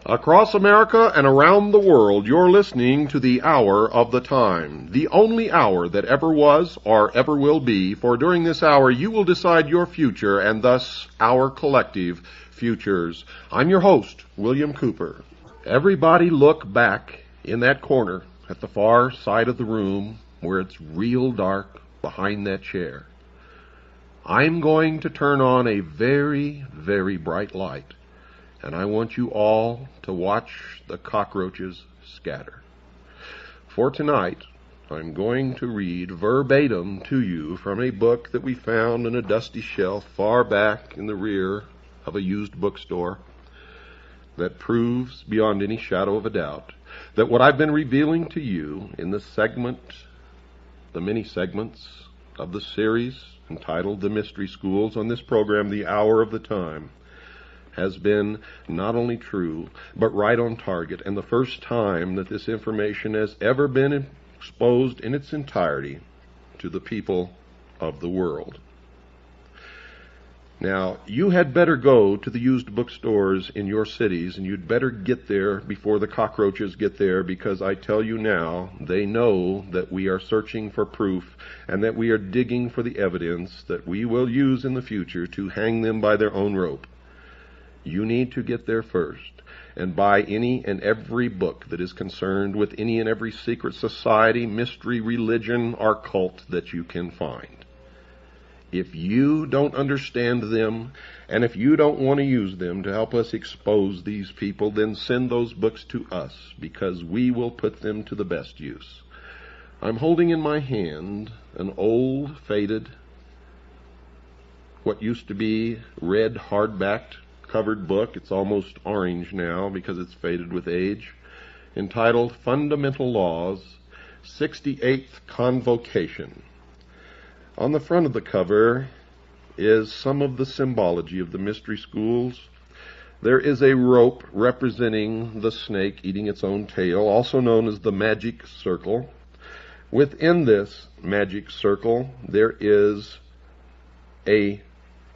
Across America and around the world, you're listening to the Hour of the Time, the only hour that ever was or ever will be, for during this hour you will decide your future and thus our collective futures. I'm your host, William Cooper. Everybody look back in that corner at the far side of the room where it's real dark behind that chair. I'm going to turn on a very, very bright light, and I want you all to watch the cockroaches scatter. For tonight, I'm going to read verbatim to you from a book that we found in a dusty shelf far back in the rear of a used bookstore that proves beyond any shadow of a doubt that what I've been revealing to you in the many segments of the series entitled The Mystery Schools on this program, The Hour of the Time, has been not only true, but right on target, and the first time that this information has ever been exposed in its entirety to the people of the world. Now, you had better go to the used bookstores in your cities, and you'd better get there before the cockroaches get there, because I tell you now, they know that we are searching for proof, and that we are digging for the evidence that we will use in the future to hang them by their own rope. You need to get there first and buy any and every book that is concerned with any and every secret society, mystery, religion, or cult that you can find. If you don't understand them, and if you don't want to use them to help us expose these people, then send those books to us, because we will put them to the best use. I'm holding in my hand an old, faded, what used to be red hardbacked covered book. It's almost orange now because it's faded with age, entitled Fundamental Laws, 68th Convocation. On the front of the cover is some of the symbology of the mystery schools. There is a rope representing the snake eating its own tail, also known as the magic circle. Within this magic circle, there is a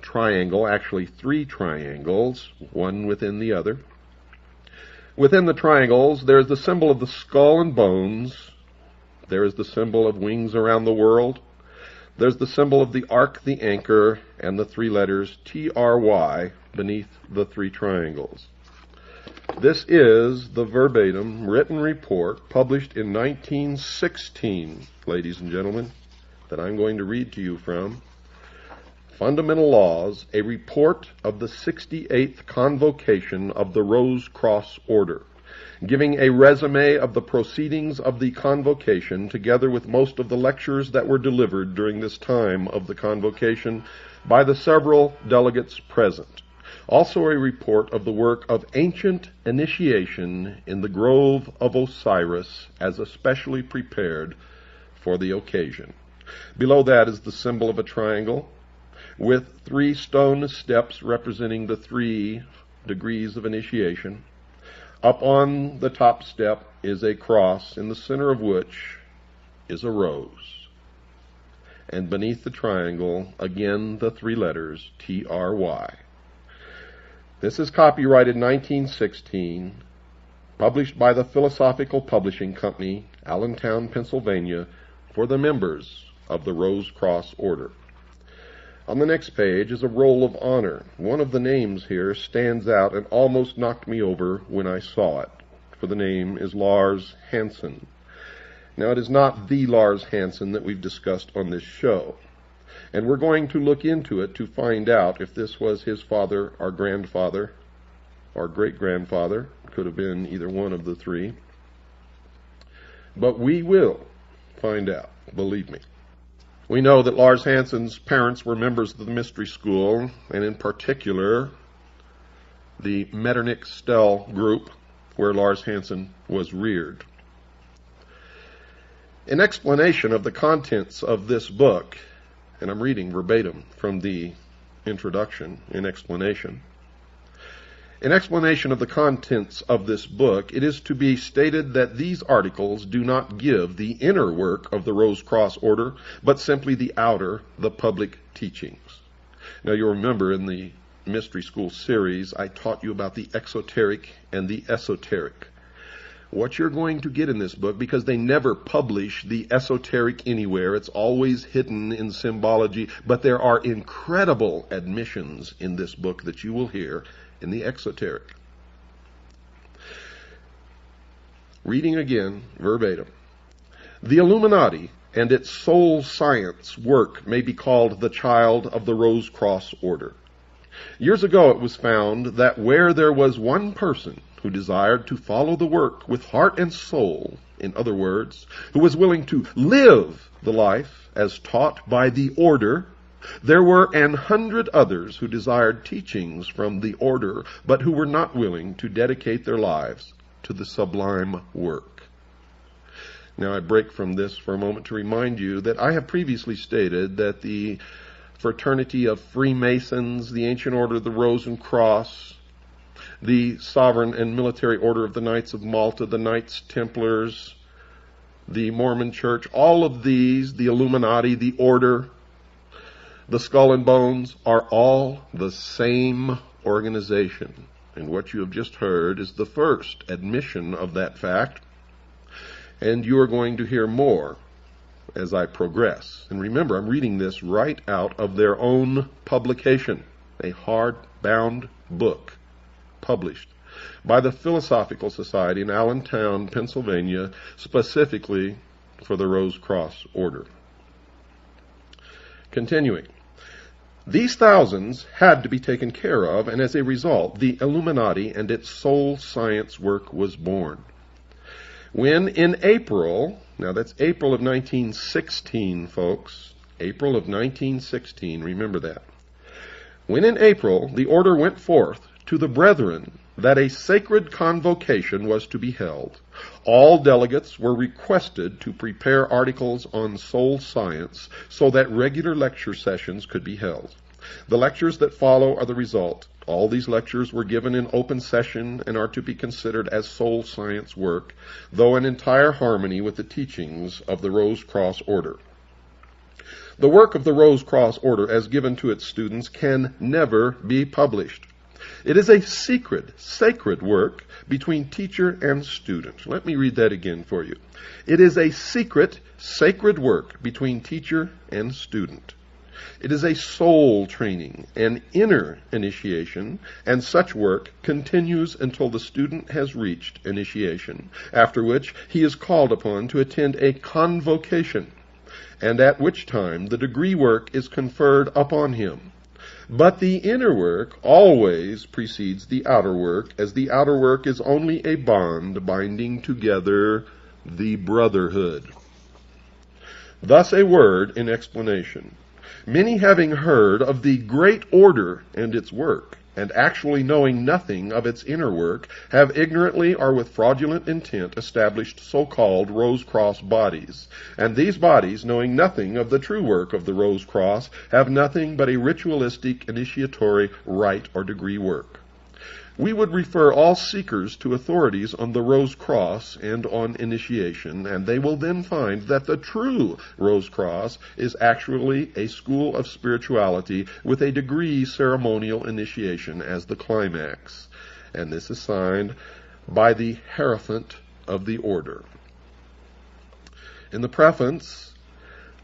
triangle, actually 3 triangles, one within the other. Within the triangles, there is the symbol of the skull and bones. There is the symbol of wings around the world. There's the symbol of the ark, the anchor, and the 3 letters TRY beneath the 3 triangles. This is the verbatim written report published in 1916, ladies and gentlemen, that I'm going to read to you from. Fundamental Laws, a report of the 68th Convocation of the Rose Cross Order, giving a resume of the proceedings of the convocation, together with most of the lectures that were delivered during this time of the convocation by the several delegates present. Also a report of the work of ancient initiation in the Grove of Osiris, as especially prepared for the occasion. Below that is the symbol of a triangle, with 3 stone steps representing the 3 degrees of initiation. Up on the top step is a cross, in the center of which is a rose. And beneath the triangle, again, the 3 letters TRY. This is copyrighted 1916, published by the Philosophical Publishing Company, Allentown, Pennsylvania, for the members of the Rose Cross Order. On the next page is a roll of honor. One of the names here stands out and almost knocked me over when I saw it, for the name is Lars Hansen. Now, it is not the Lars Hansen that we've discussed on this show, and we're going to look into it to find out if this was his father or grandfather or great-grandfather. Could have been either one of the 3. But we will find out, believe me. We know that Lars Hansen's parents were members of the mystery school, and in particular, the Metternich-Stell group, where Lars Hansen was reared. In explanation of the contents of this book, and I'm reading verbatim from the introduction in explanation, In explanation of the contents of this book, it is to be stated that these articles do not give the inner work of the Rose Cross Order, but simply the outer, the public teachings. Now you'll remember in the mystery school series, I taught you about the exoteric and the esoteric. What you're going to get in this book, because they never publish the esoteric anywhere, it's always hidden in symbology, but there are incredible admissions in this book that you will hear in the exoteric. Reading again, verbatim. The Illuminati and its soul science work may be called the child of the Rose Cross Order. Years ago it was found that where there was one person who desired to follow the work with heart and soul, in other words, who was willing to live the life as taught by the order, there were 100 others who desired teachings from the order, but who were not willing to dedicate their lives to the sublime work. Now I break from this for a moment to remind you that I have previously stated that the Fraternity of Freemasons, the Ancient Order of the Rose and Cross, the Sovereign and Military Order of the Knights of Malta, the Knights Templars, the Mormon Church, all of these, the Illuminati, the Order, the Skull and Bones, are all the same organization. And what you have just heard is the first admission of that fact. And you are going to hear more as I progress. And remember, I'm reading this right out of their own publication, a hard-bound book published by the Philosophical Society in Allentown, Pennsylvania, specifically for the Rose Cross Order. Continuing. These thousands had to be taken care of, and as a result, the Illuminati and its soul science work was born. When in April, now that's April of 1916, folks, April of 1916, remember that. When in April the order went forth to the brethren that a sacred convocation was to be held, all delegates were requested to prepare articles on soul science so that regular lecture sessions could be held. The lectures that follow are the result. All these lectures were given in open session and are to be considered as soul science work, though in entire harmony with the teachings of the Rose Cross Order. The work of the Rose Cross Order as given to its students can never be published. It is a secret, sacred work between teacher and student. Let me read that again for you. It is a secret, sacred work between teacher and student. It is a soul training, an inner initiation, and such work continues until the student has reached initiation, after which he is called upon to attend a convocation, and at which time the degree work is conferred upon him. But the inner work always precedes the outer work, as the outer work is only a bond binding together the brotherhood. Thus a word in explanation. Many having heard of the great order and its work, and actually knowing nothing of its inner work, have ignorantly or with fraudulent intent established so-called Rose Cross bodies. And these bodies, knowing nothing of the true work of the Rose Cross, have nothing but a ritualistic, initiatory, rite or degree work. We would refer all seekers to authorities on the Rose Cross and on initiation, and they will then find that the true Rose Cross is actually a school of spirituality with a degree ceremonial initiation as the climax. And this is signed by the Hierophant of the Order. In the preface,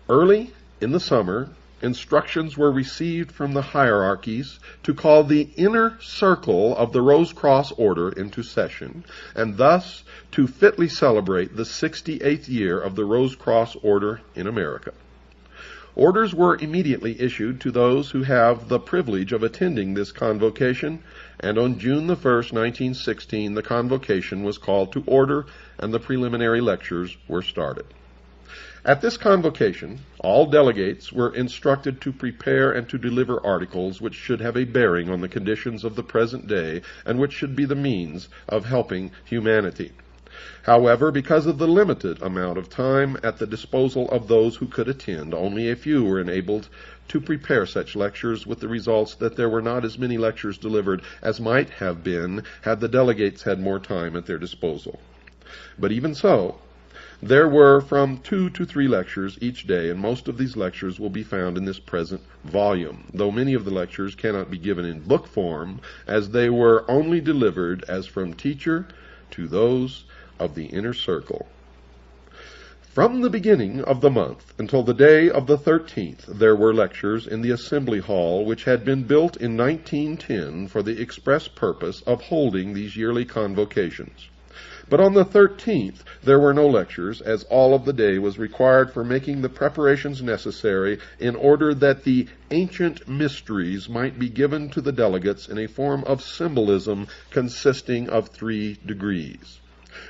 early in the summer, instructions were received from the hierarchies to call the inner circle of the Rose Cross Order into session, and thus to fitly celebrate the 68th year of the Rose Cross Order in America. Orders were immediately issued to those who have the privilege of attending this convocation, and on June the 1st, 1916, the convocation was called to order and the preliminary lectures were started. At this convocation, all delegates were instructed to prepare and to deliver articles which should have a bearing on the conditions of the present day and which should be the means of helping humanity. However, because of the limited amount of time at the disposal of those who could attend, only a few were enabled to prepare such lectures, with the results that there were not as many lectures delivered as might have been had the delegates had more time at their disposal. But even so, There were from 2 to 3 lectures each day, and most of these lectures will be found in this present volume, though many of the lectures cannot be given in book form, as they were only delivered as from teacher to those of the inner circle. From the beginning of the month until the day of the 13th, there were lectures in the Assembly Hall, which had been built in 1910 for the express purpose of holding these yearly convocations. But on the 13th, there were no lectures, as all of the day was required for making the preparations necessary in order that the ancient mysteries might be given to the delegates in a form of symbolism consisting of 3 degrees.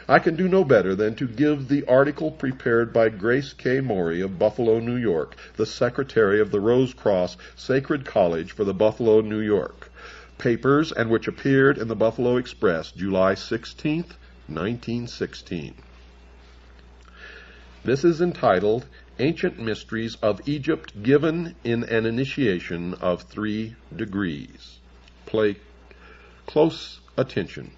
I can do no better than to give the article prepared by Grace K. Morey of Buffalo, New York, the secretary of the Rose Cross Sacred College for the Buffalo, New York papers, and which appeared in the Buffalo Express, July 16th, 1916. This is entitled Ancient Mysteries of Egypt Given in an Initiation of 3 Degrees. Pay close attention,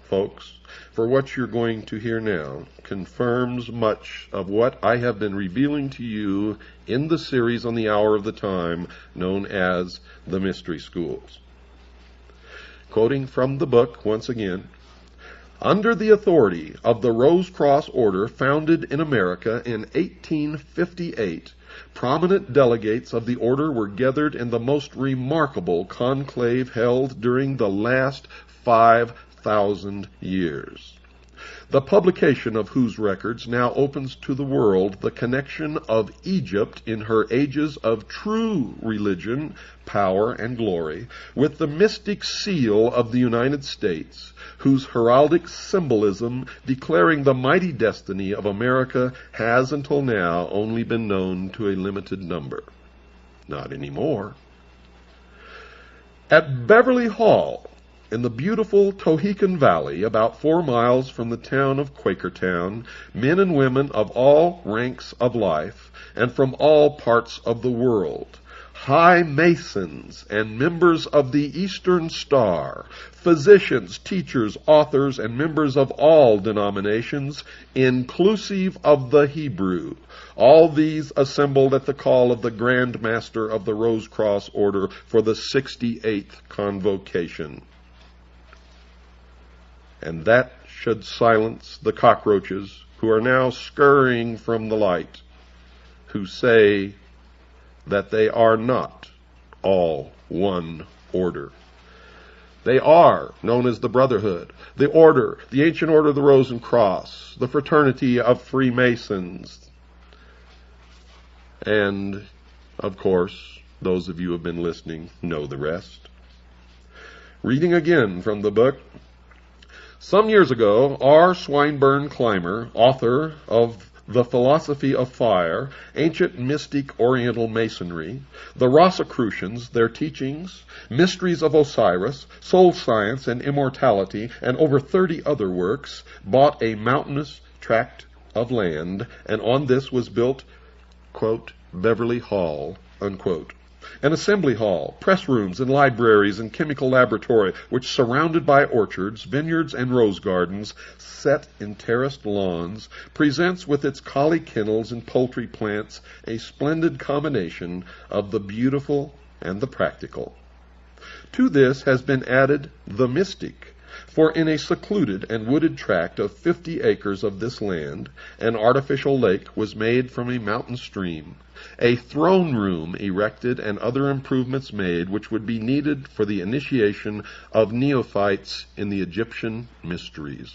folks, for what you're going to hear now confirms much of what I have been revealing to you in the series on the Hour of the Time known as the Mystery Schools. Quoting from the book once again, under the authority of the Rose Cross Order founded in America in 1858, prominent delegates of the order were gathered in the most remarkable conclave held during the last 5,000 years, the publication of whose records now opens to the world the connection of Egypt in her ages of true religion, power, and glory with the mystic seal of the United States, whose heraldic symbolism declaring the mighty destiny of America has until now only been known to a limited number. Not anymore. At Beverly Hall, in the beautiful Tohickon Valley, about 4 miles from the town of Quakertown, men and women of all ranks of life and from all parts of the world, high masons and members of the Eastern Star, physicians, teachers, authors, and members of all denominations, inclusive of the Hebrew, all these assembled at the call of the Grand Master of the Rose Cross Order for the 68th Convocation. And that should silence the cockroaches who are now scurrying from the light, who say that they are not all one order. They are known as the Brotherhood, the Order, the Ancient Order of the Rose and Cross, the Fraternity of Freemasons, and, of course, those of you who have been listening know the rest. Reading again from the book, some years ago, R. Swinburne Clymer, author of The Philosophy of Fire, Ancient Mystic Oriental Masonry, The Rosicrucians, Their Teachings, Mysteries of Osiris, Soul Science and Immortality, and over 30 other works, bought a mountainous tract of land, and on this was built, quote, Beverly Hall, unquote. An assembly hall, press rooms and libraries and chemical laboratory, which surrounded by orchards, vineyards, and rose gardens, set in terraced lawns, presents with its collie kennels and poultry plants a splendid combination of the beautiful and the practical. To this has been added the mystic, for in a secluded and wooded tract of 50 acres of this land, an artificial lake was made from a mountain stream, a throne room erected, and other improvements made which would be needed for the initiation of neophytes in the Egyptian mysteries.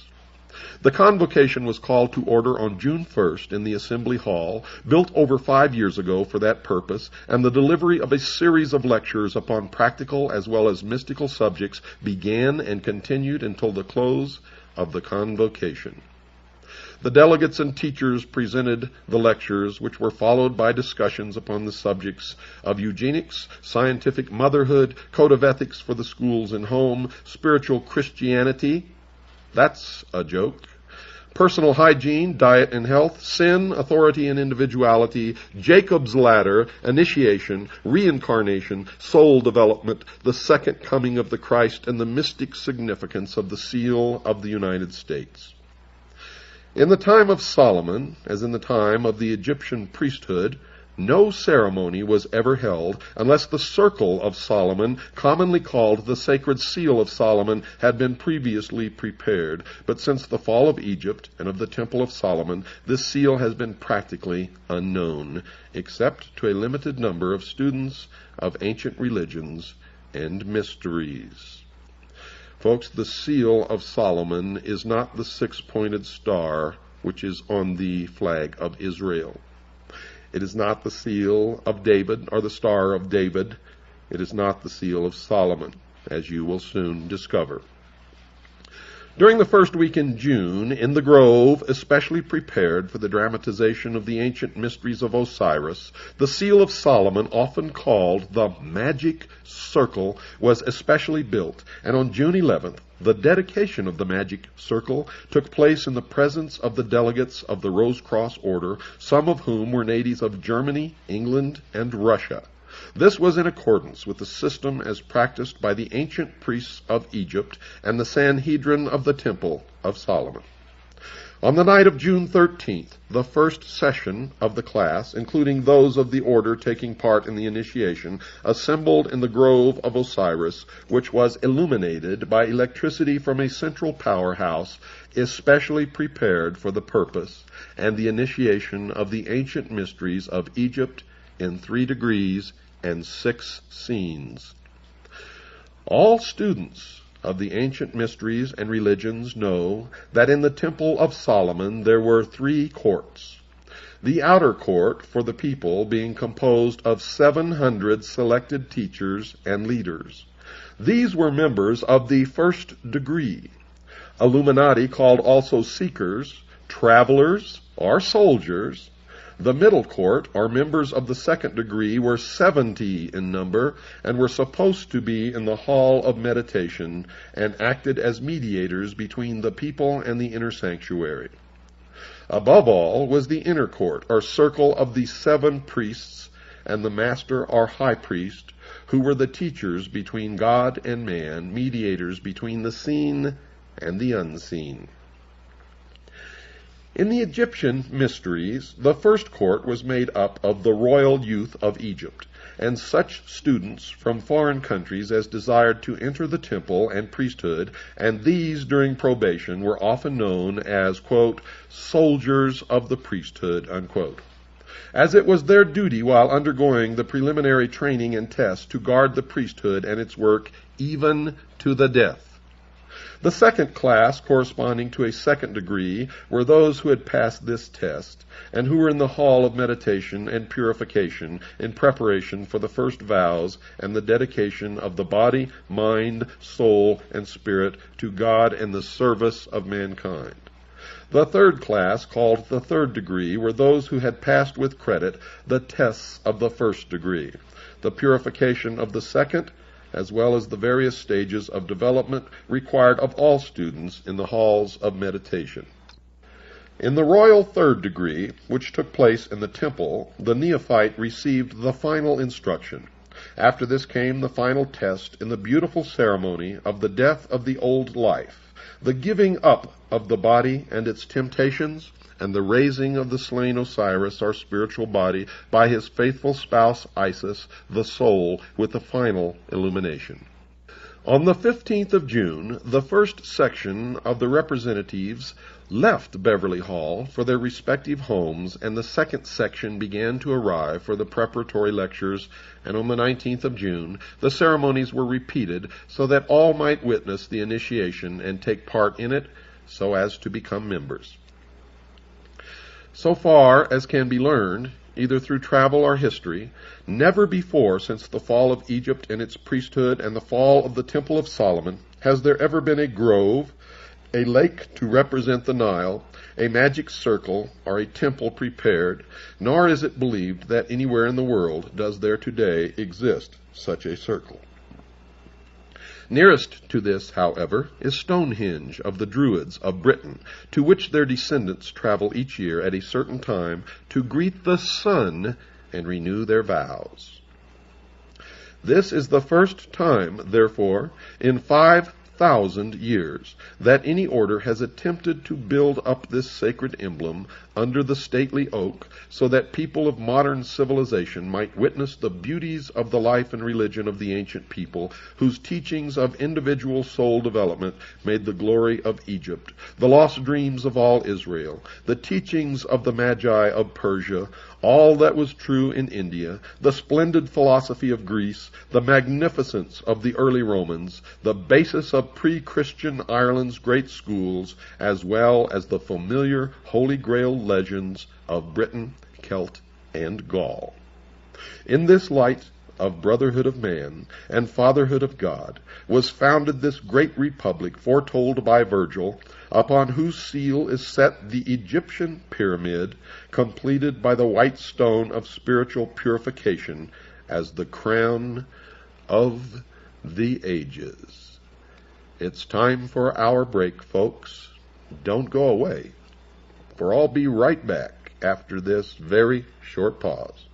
The convocation was called to order on June 1st in the Assembly Hall, built over 5 years ago for that purpose, and the delivery of a series of lectures upon practical as well as mystical subjects began and continued until the close of the convocation. The delegates and teachers presented the lectures, which were followed by discussions upon the subjects of eugenics, scientific motherhood, code of ethics for the schools and home, spiritual Christianity, that's a joke, personal hygiene, diet and health, sin, authority and individuality, Jacob's ladder, initiation, reincarnation, soul development, the second coming of the Christ, and the mystic significance of the seal of the United States. In the time of Solomon, as in the time of the Egyptian priesthood, no ceremony was ever held unless the circle of Solomon, commonly called the sacred seal of Solomon, had been previously prepared. But since the fall of Egypt and of the Temple of Solomon, this seal has been practically unknown, except to a limited number of students of ancient religions and mysteries. Folks, the seal of Solomon is not the six-pointed star which is on the flag of Israel. It is not the seal of David or the Star of David. It is not the seal of Solomon, as you will soon discover. During the first week in June, in the grove, especially prepared for the dramatization of the ancient mysteries of Osiris, the seal of Solomon, often called the magic circle, was especially built, and on June 11th, the dedication of the magic circle took place in the presence of the delegates of the Rose Cross Order, some of whom were natives of Germany, England, and Russia. This was in accordance with the system as practiced by the ancient priests of Egypt and the Sanhedrin of the Temple of Solomon. On the night of June 13th, the first session of the class, including those of the order taking part in the initiation, assembled in the grove of Osiris, which was illuminated by electricity from a central powerhouse, especially prepared for the purpose and the initiation of the ancient mysteries of Egypt in 3 degrees and 6 scenes. All students of the ancient mysteries and religions know that in the Temple of Solomon there were 3 courts. The outer court for the people being composed of 700 selected teachers and leaders. These were members of the first degree, Illuminati called also seekers, travelers, or soldiers. The middle court, or members of the second degree, were 70 in number and were supposed to be in the hall of meditation and acted as mediators between the people and the inner sanctuary. Above all was the inner court, or circle of the 7 priests and the master or high priest, who were the teachers between God and man, mediators between the seen and the unseen. In the Egyptian mysteries, the first court was made up of the royal youth of Egypt, and such students from foreign countries as desired to enter the temple and priesthood, and these during probation were often known as, quote, soldiers of the priesthood, unquote, as it was their duty while undergoing the preliminary training and tests to guard the priesthood and its work even to the death. The second class, corresponding to a second degree, were those who had passed this test, and who were in the hall of meditation and purification in preparation for the first vows and the dedication of the body, mind, soul, and spirit to God and the service of mankind. The third class, called the third degree, were those who had passed with credit the tests of the first degree, the purification of the second, as well as the various stages of development required of all students in the halls of meditation. In the royal third degree, which took place in the temple, the neophyte received the final instruction. After this came the final test in the beautiful ceremony of the death of the old life, the giving up of the body and its temptations, and the raising of the slain Osiris, our spiritual body, by his faithful spouse Isis, the soul, with the final illumination. On the 15th of June, the first section of the representatives left Beverly Hall for their respective homes, and the second section began to arrive for the preparatory lectures, and on the 19th of June, the ceremonies were repeated so that all might witness the initiation and take part in it so as to become members. So far as can be learned, either through travel or history, never before since the fall of Egypt and its priesthood and the fall of the Temple of Solomon has there ever been a grove, a lake to represent the Nile, a magic circle, or a temple prepared, nor is it believed that anywhere in the world does there today exist such a circle. Nearest to this, however, is Stonehenge of the Druids of Britain, to which their descendants travel each year at a certain time to greet the sun and renew their vows. This is the first time, therefore, in 1,000 years that any order has attempted to build up this sacred emblem under the stately oak so that people of modern civilization might witness the beauties of the life and religion of the ancient people whose teachings of individual soul development made the glory of Egypt, the lost dreams of all Israel, the teachings of the Magi of Persia, all that was true in India, the splendid philosophy of Greece, the magnificence of the early Romans, the basis of pre-Christian Ireland's great schools, as well as the familiar Holy Grail legends of Britain, Celt, and Gaul. In this light of brotherhood of man and fatherhood of God was founded this great republic foretold by Virgil, upon whose seal is set the Egyptian pyramid, completed by the white stone of spiritual purification as the crown of the ages. It's time for our break, folks. Don't go away, for I'll be right back after this very short pause.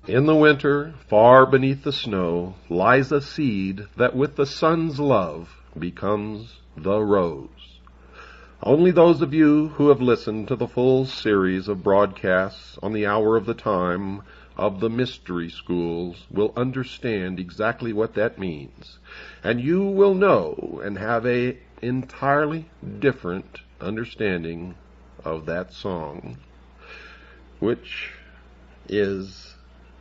In the winter, far beneath the snow, lies a seed that with the sun's love becomes the rose. Only those of you who have listened to the full series of broadcasts on the hour of the time of the mystery schools will understand exactly what that means. And you will know and have an entirely different understanding of that song, which is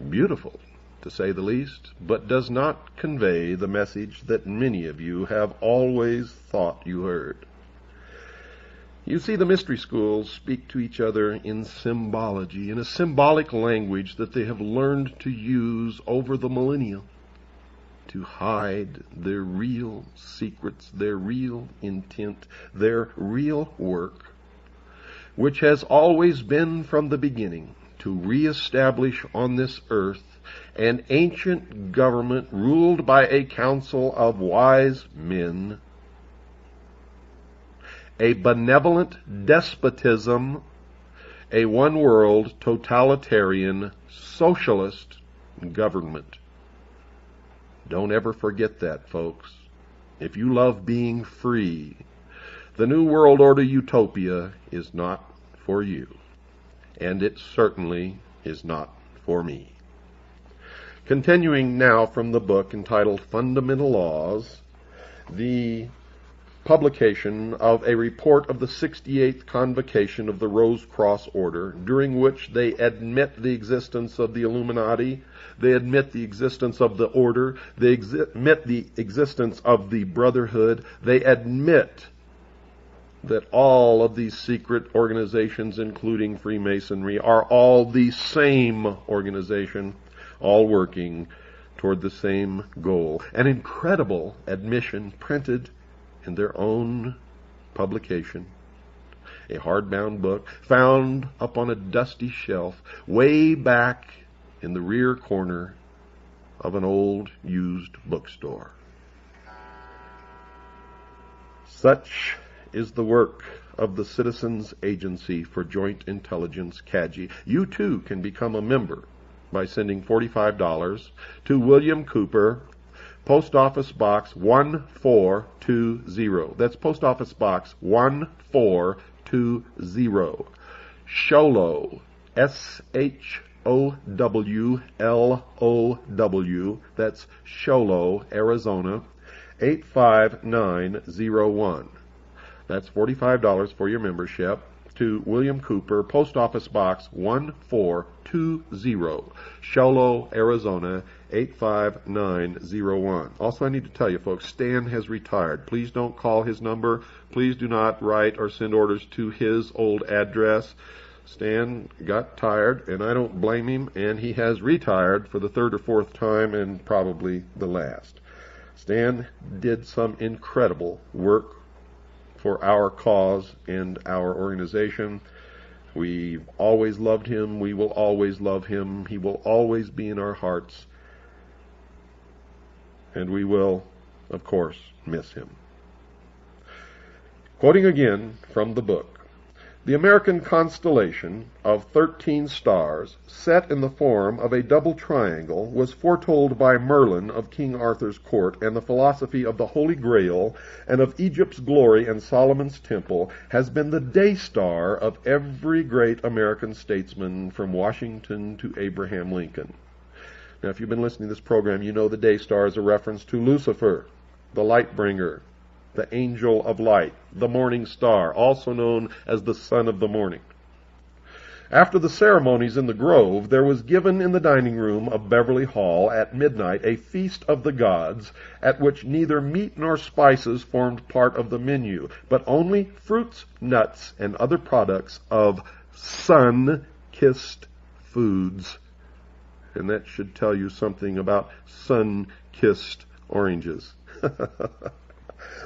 beautiful, to say the least, but does not convey the message that many of you have always thought you heard. You see, the mystery schools speak to each other in symbology, in a symbolic language that they have learned to use over the millennia to hide their real secrets, their real intent, their real work, which has always been from the beginning to reestablish on this earth an ancient government ruled by a council of wise men, a benevolent despotism, a one-world totalitarian socialist government. Don't ever forget that, folks. If you love being free, the New World Order utopia is not for you, and it certainly is not for me. Continuing now from the book entitled Fundamental Laws, the publication of a report of the 68th Convocation of the Rose Cross Order, during which they admit the existence of the Illuminati, they admit the existence of the Order, they admit the existence of the Brotherhood, they admit that all of these secret organizations, including Freemasonry, are all the same organization, all working toward the same goal. An incredible admission printed in their own publication, a hardbound book found up on a dusty shelf way back in the rear corner of an old used bookstore. Such is the work of the Citizens Agency for Joint Intelligence, CAJI. You too can become a member by sending $45 to William Cooper, Post Office Box 1420. That's Post Office Box 1420. Sholow, Showlow. That's Sholow, Arizona, 85901. That's $45 for your membership to William Cooper, Post Office Box 1420, Sholow, Arizona, 85901. Also, I need to tell you, folks, Stan has retired. Please don't call his number. Please do not write or send orders to his old address. Stan got tired, and I don't blame him, and he has retired for the third or fourth time and probably the last. Stan did some incredible work for our cause and our organization. We've always loved him. We will always love him. He will always be in our hearts. And we will, of course, miss him. Quoting again from the book, The American constellation of 13 stars, set in the form of a double triangle, was foretold by Merlin of King Arthur's court, and the philosophy of the Holy Grail and of Egypt's glory and Solomon's temple has been the day star of every great American statesman from Washington to Abraham Lincoln. Now, if you've been listening to this program, you know the day star is a reference to Lucifer, the light bringer, the angel of light, the morning star, also known as the son of the morning. After the ceremonies in the grove, there was given in the dining room of Beverly Hall at midnight a feast of the gods, at which neither meat nor spices formed part of the menu, but only fruits, nuts, and other products of sun-kissed foods. And that should tell you something about sun-kissed oranges.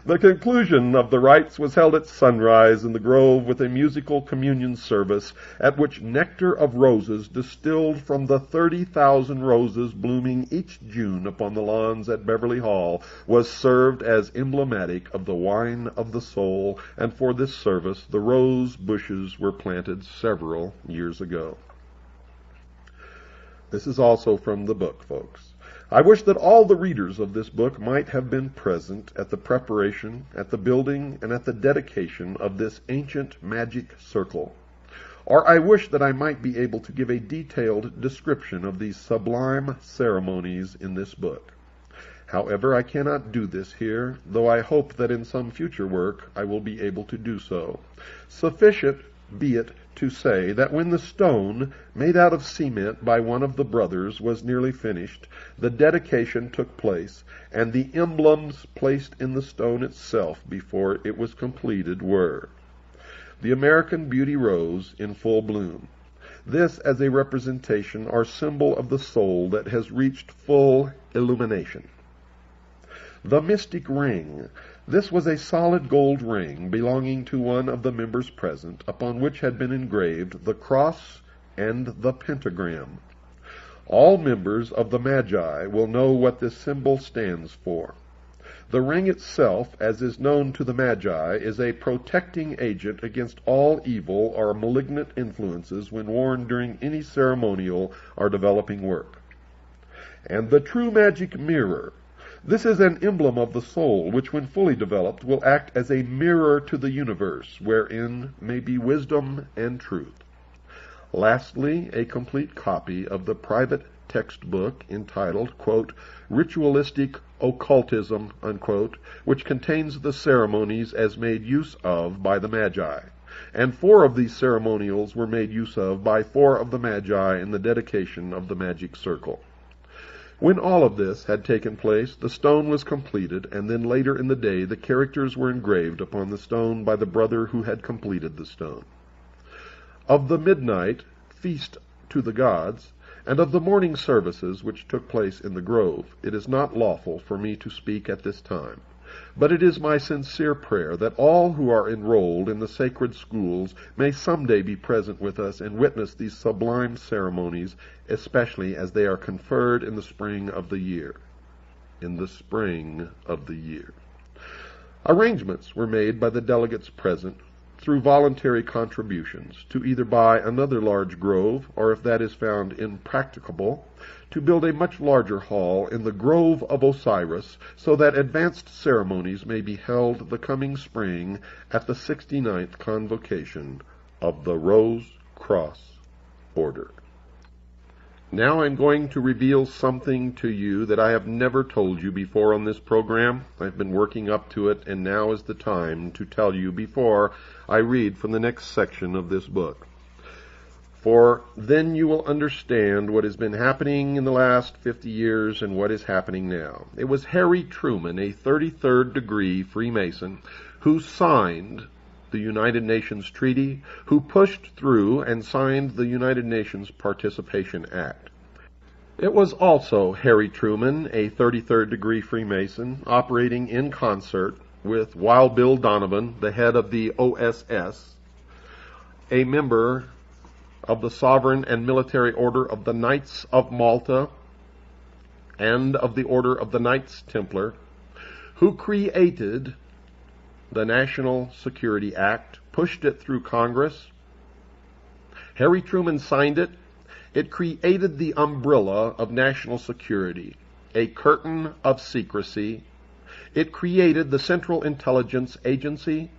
The conclusion of the rites was held at sunrise in the grove with a musical communion service, at which nectar of roses distilled from the 30,000 roses blooming each June upon the lawns at Beverly Hall was served as emblematic of the wine of the soul, and for this service the rose bushes were planted several years ago. This is also from the book, folks. I wish that all the readers of this book might have been present at the preparation, at the building, and at the dedication of this ancient magic circle. Or I wish that I might be able to give a detailed description of these sublime ceremonies in this book. However, I cannot do this here, though I hope that in some future work I will be able to do so. Sufficient be it to say that when the stone, made out of cement by one of the brothers, was nearly finished, the dedication took place, and the emblems placed in the stone itself before it was completed were the American Beauty Rose in full bloom. This as a representation or symbol of the soul that has reached full illumination. The mystic ring. This was a solid gold ring belonging to one of the members present, upon which had been engraved the cross and the pentagram. All members of the Magi will know what this symbol stands for. The ring itself, as is known to the Magi, is a protecting agent against all evil or malignant influences when worn during any ceremonial or developing work. And the true magic mirror. This is an emblem of the soul, which when fully developed will act as a mirror to the universe, wherein may be wisdom and truth. Lastly, a complete copy of the private textbook entitled, quote, Ritualistic Occultism, unquote, which contains the ceremonies as made use of by the Magi. And 4 of these ceremonials were made use of by 4 of the Magi in the dedication of the magic circle. When all of this had taken place, the stone was completed, and then later in the day the characters were engraved upon the stone by the brother who had completed the stone. Of the midnight feast to the gods, and of the morning services which took place in the grove, it is not lawful for me to speak at this time. But it is my sincere prayer that all who are enrolled in the sacred schools may someday be present with us and witness these sublime ceremonies, especially as they are conferred in the spring of the year. In the spring of the year. Arrangements were made by the delegates present through voluntary contributions to either buy another large grove, or if that is found impracticable, to build a much larger hall in the Grove of Osiris, so that advanced ceremonies may be held the coming spring at the 69th convocation of the Rose Cross Order. Now I'm going to reveal something to you that I have never told you before on this program. I've been working up to it, and now is the time to tell you before I read from the next section of this book. For then you will understand what has been happening in the last 50 years and what is happening now. It was Harry Truman, a 33rd degree Freemason, who signed the United Nations Treaty, who pushed through and signed the United Nations Participation Act. It was also Harry Truman, a 33rd degree Freemason, operating in concert with Wild Bill Donovan, the head of the OSS, a member of the Sovereign and Military Order of the Knights of Malta and of the Order of the Knights Templar, who created the National Security Act, pushed it through Congress. Harry Truman signed it. It created the umbrella of national security, a curtain of secrecy. It created the Central Intelligence Agency.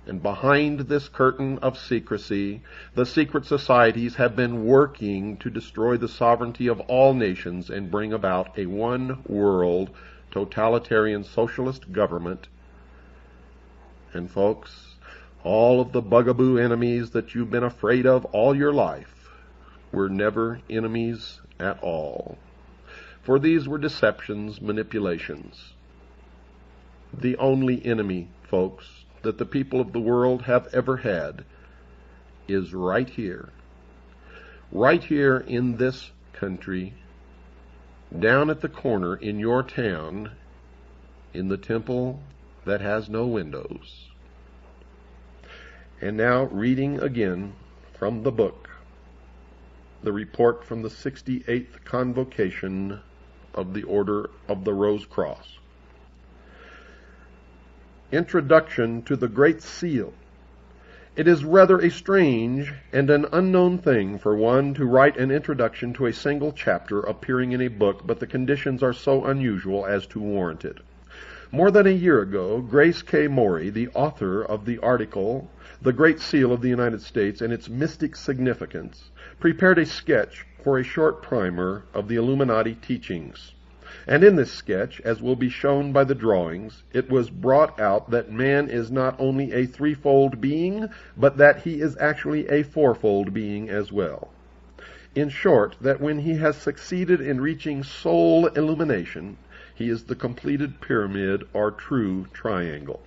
And behind this curtain of secrecy, the secret societies have been working to destroy the sovereignty of all nations and bring about a one-world totalitarian socialist government. And folks, all of the bugaboo enemies that you've been afraid of all your life were never enemies at all. For these were deceptions, manipulations. The only enemy, folks, that the people of the world have ever had is right here in this country, down at the corner in your town, in the temple that has no windows. And now, reading again from the book, the report from the 68th Convocation of the Order of the Rose Cross. Introduction to the Great Seal. It is rather a strange and an unknown thing for one to write an introduction to a single chapter appearing in a book, but the conditions are so unusual as to warrant it. More than a year ago, Grace K. Morey, the author of the article, The Great Seal of the United States and Its Mystic Significance, prepared a sketch for a short primer of the Illuminati teachings. And in this sketch, as will be shown by the drawings, it was brought out that man is not only a threefold being, but that he is actually a fourfold being as well. In short, that when he has succeeded in reaching soul illumination, he is the completed pyramid or true triangle.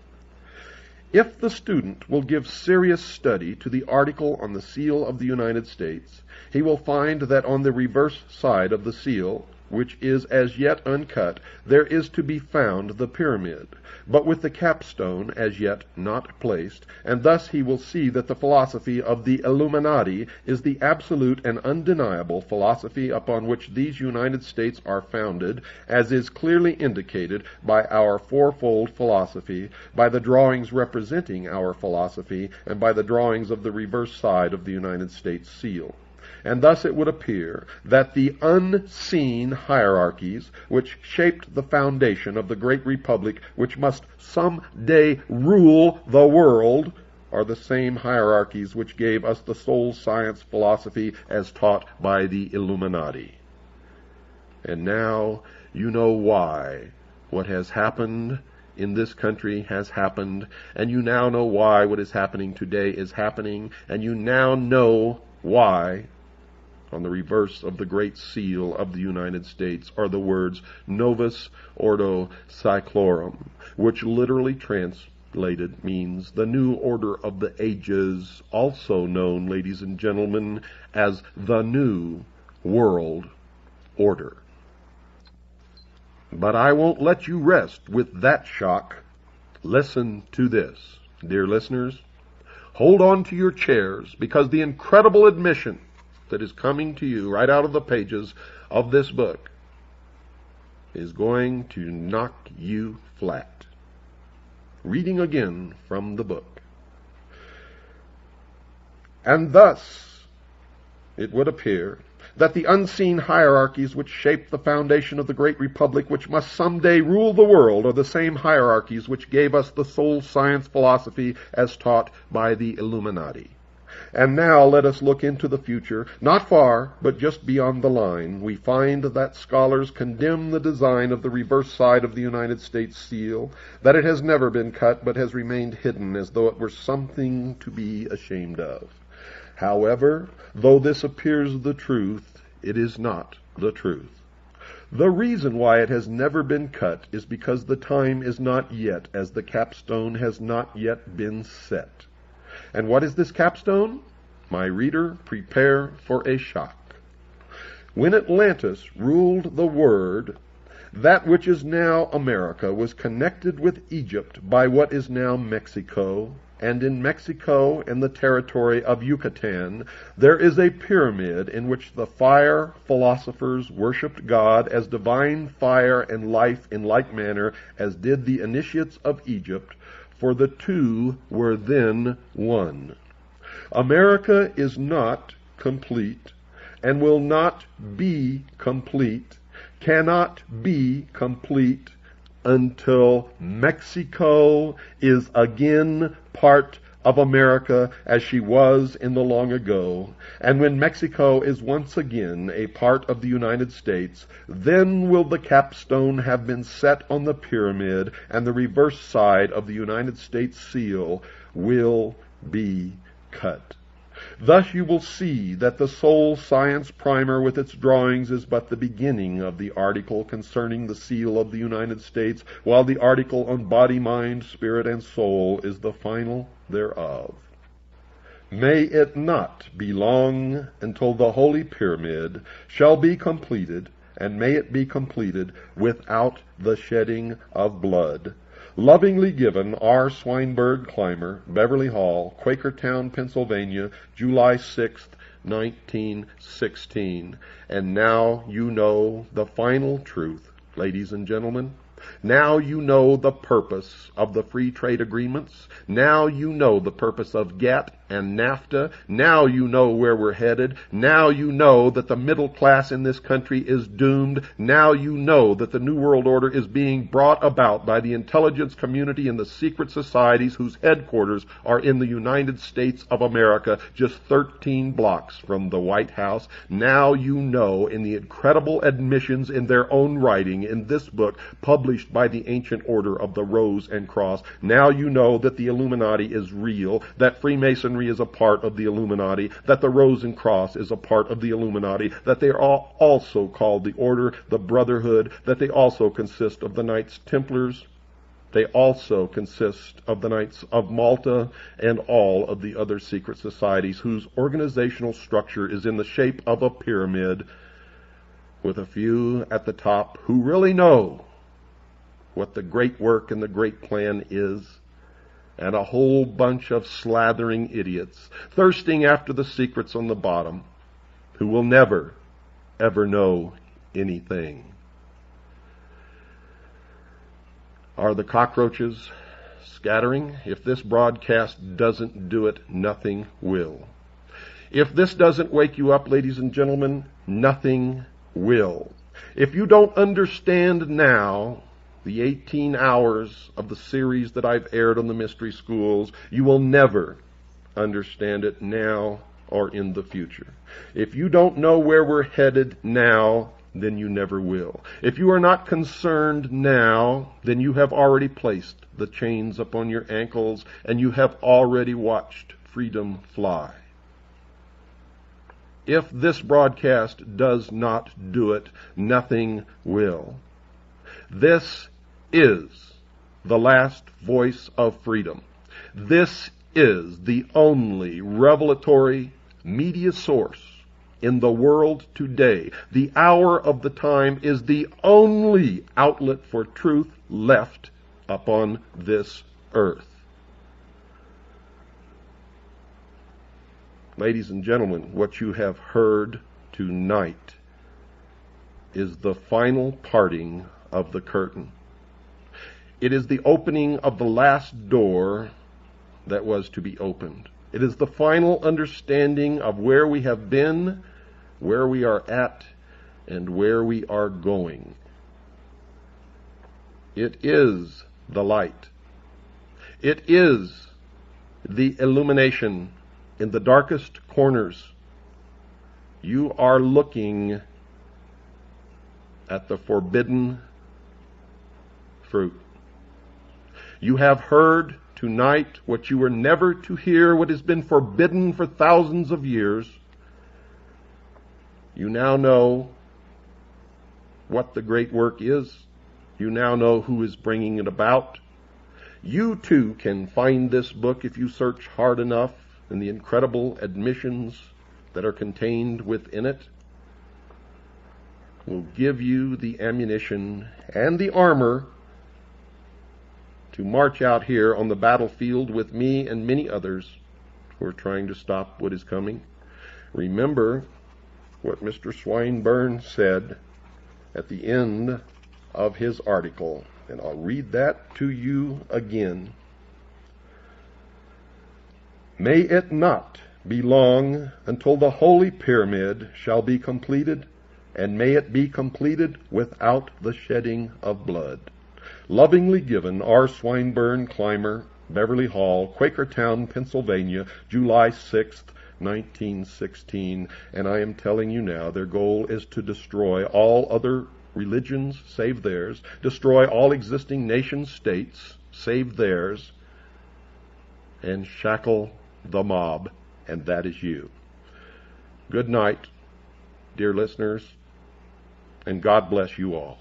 If the student will give serious study to the article on the seal of the United States, he will find that on the reverse side of the seal, which is as yet uncut, there is to be found the pyramid, but with the capstone as yet not placed, and thus he will see that the philosophy of the Illuminati is the absolute and undeniable philosophy upon which these United States are founded, as is clearly indicated by our fourfold philosophy, by the drawings representing our philosophy, and by the drawings of the reverse side of the United States seal. And thus it would appear that the unseen hierarchies which shaped the foundation of the great republic which must some day rule the world are the same hierarchies which gave us the soul science philosophy as taught by the Illuminati. And now you know why what has happened in this country has happened, and you now know why what is happening today is happening, and you now know why on the reverse of the Great Seal of the United States are the words Novus Ordo Seclorum, which literally translated means the new order of the ages, also known, ladies and gentlemen, as the New World Order. But I won't let you rest with that shock. Listen to this, dear listeners. Hold on to your chairs, because the incredible admission that is coming to you right out of the pages of this book is going to knock you flat. Reading again from the book. And thus it would appear that the unseen hierarchies which shape the foundation of the great republic which must someday rule the world are the same hierarchies which gave us the soul science philosophy as taught by the Illuminati. And now let us look into the future, not far, but just beyond the line. We find that scholars condemn the design of the reverse side of the United States seal, that it has never been cut, but has remained hidden as though it were something to be ashamed of. However, though this appears the truth, it is not the truth. The reason why it has never been cut is because the time is not yet, as the capstone has not yet been set. And what is this capstone? My reader, prepare for a shock. When Atlantis ruled the world, that which is now America was connected with Egypt by what is now Mexico, and in Mexico and the territory of Yucatan, there is a pyramid in which the fire philosophers worshipped God as divine fire and life in like manner as did the initiates of Egypt, for the two were then one. America is not complete and will not be complete, cannot be complete, until Mexico is again part of America as she was in the long ago. And when Mexico is once again a part of the United States, then will the capstone have been set on the pyramid, and the reverse side of the United States seal will be cut. Thus you will see that the Soul Science Primer with its drawings is but the beginning of the article concerning the seal of the United States, while the article on body, mind, spirit, and soul is the final thereof. May it not be long until the Holy Pyramid shall be completed, and may it be completed without the shedding of blood. Lovingly given, R. Swinburne Clymer, Beverly Hall, Quakertown, Pennsylvania, July 6th, 1916. And now you know the final truth, ladies and gentlemen. Now you know the purpose of the free trade agreements. Now you know the purpose of GATT and NAFTA. Now you know where we're headed. Now you know that the middle class in this country is doomed. Now you know that the New World Order is being brought about by the intelligence community and the secret societies whose headquarters are in the United States of America, just 13 blocks from the White House. Now you know, in the incredible admissions in their own writing in this book published by the Ancient Order of the Rose and Cross, now you know that the Illuminati is real, that Freemasonry is a part of the Illuminati, that the Rose and Cross is a part of the Illuminati, that they are also called the Order, the Brotherhood, that they also consist of the Knights Templars, they also consist of the Knights of Malta, and all of the other secret societies whose organizational structure is in the shape of a pyramid, with a few at the top who really know what the great work and the great plan is, and a whole bunch of slathering idiots thirsting after the secrets on the bottom who will never, ever know anything. Are the cockroaches scattering? If this broadcast doesn't do it, nothing will. If this doesn't wake you up, ladies and gentlemen, nothing will. If you don't understand now the 18 hours of the series that I've aired on the mystery schools, you will never understand it now or in the future. If you don't know where we're headed now, then you never will. If you are not concerned now, then you have already placed the chains upon your ankles, and you have already watched freedom fly. If this broadcast does not do it, nothing will. This is the last voice of freedom. This is the only revelatory media source in the world today. The hour of the time is the only outlet for truth left upon this earth. Ladies and gentlemen, what you have heard tonight is the final parting of the curtain. It is the opening of the last door that was to be opened. It is the final understanding of where we have been, where we are at, and where we are going. It is the light. It is the illumination in the darkest corners. You are looking at the forbidden fruit. You have heard tonight what you were never to hear, what has been forbidden for thousands of years. You now know what the great work is. You now know who is bringing it about. You too can find this book if you search hard enough, and the incredible admissions that are contained within it will give you the ammunition and the armor to march out here on the battlefield with me and many others who are trying to stop what is coming. Remember what Mr. Swinburne said at the end of his article, and I'll read that to you again. May it not be long until the Holy Pyramid shall be completed, and may it be completed without the shedding of blood. Lovingly given, R. Swinburne, Clymer, Beverly Hall, Quakertown, Pennsylvania, July 6th, 1916. And I am telling you now, their goal is to destroy all other religions save theirs, destroy all existing nation-states save theirs, and shackle the mob, and that is you. Good night, dear listeners, and God bless you all.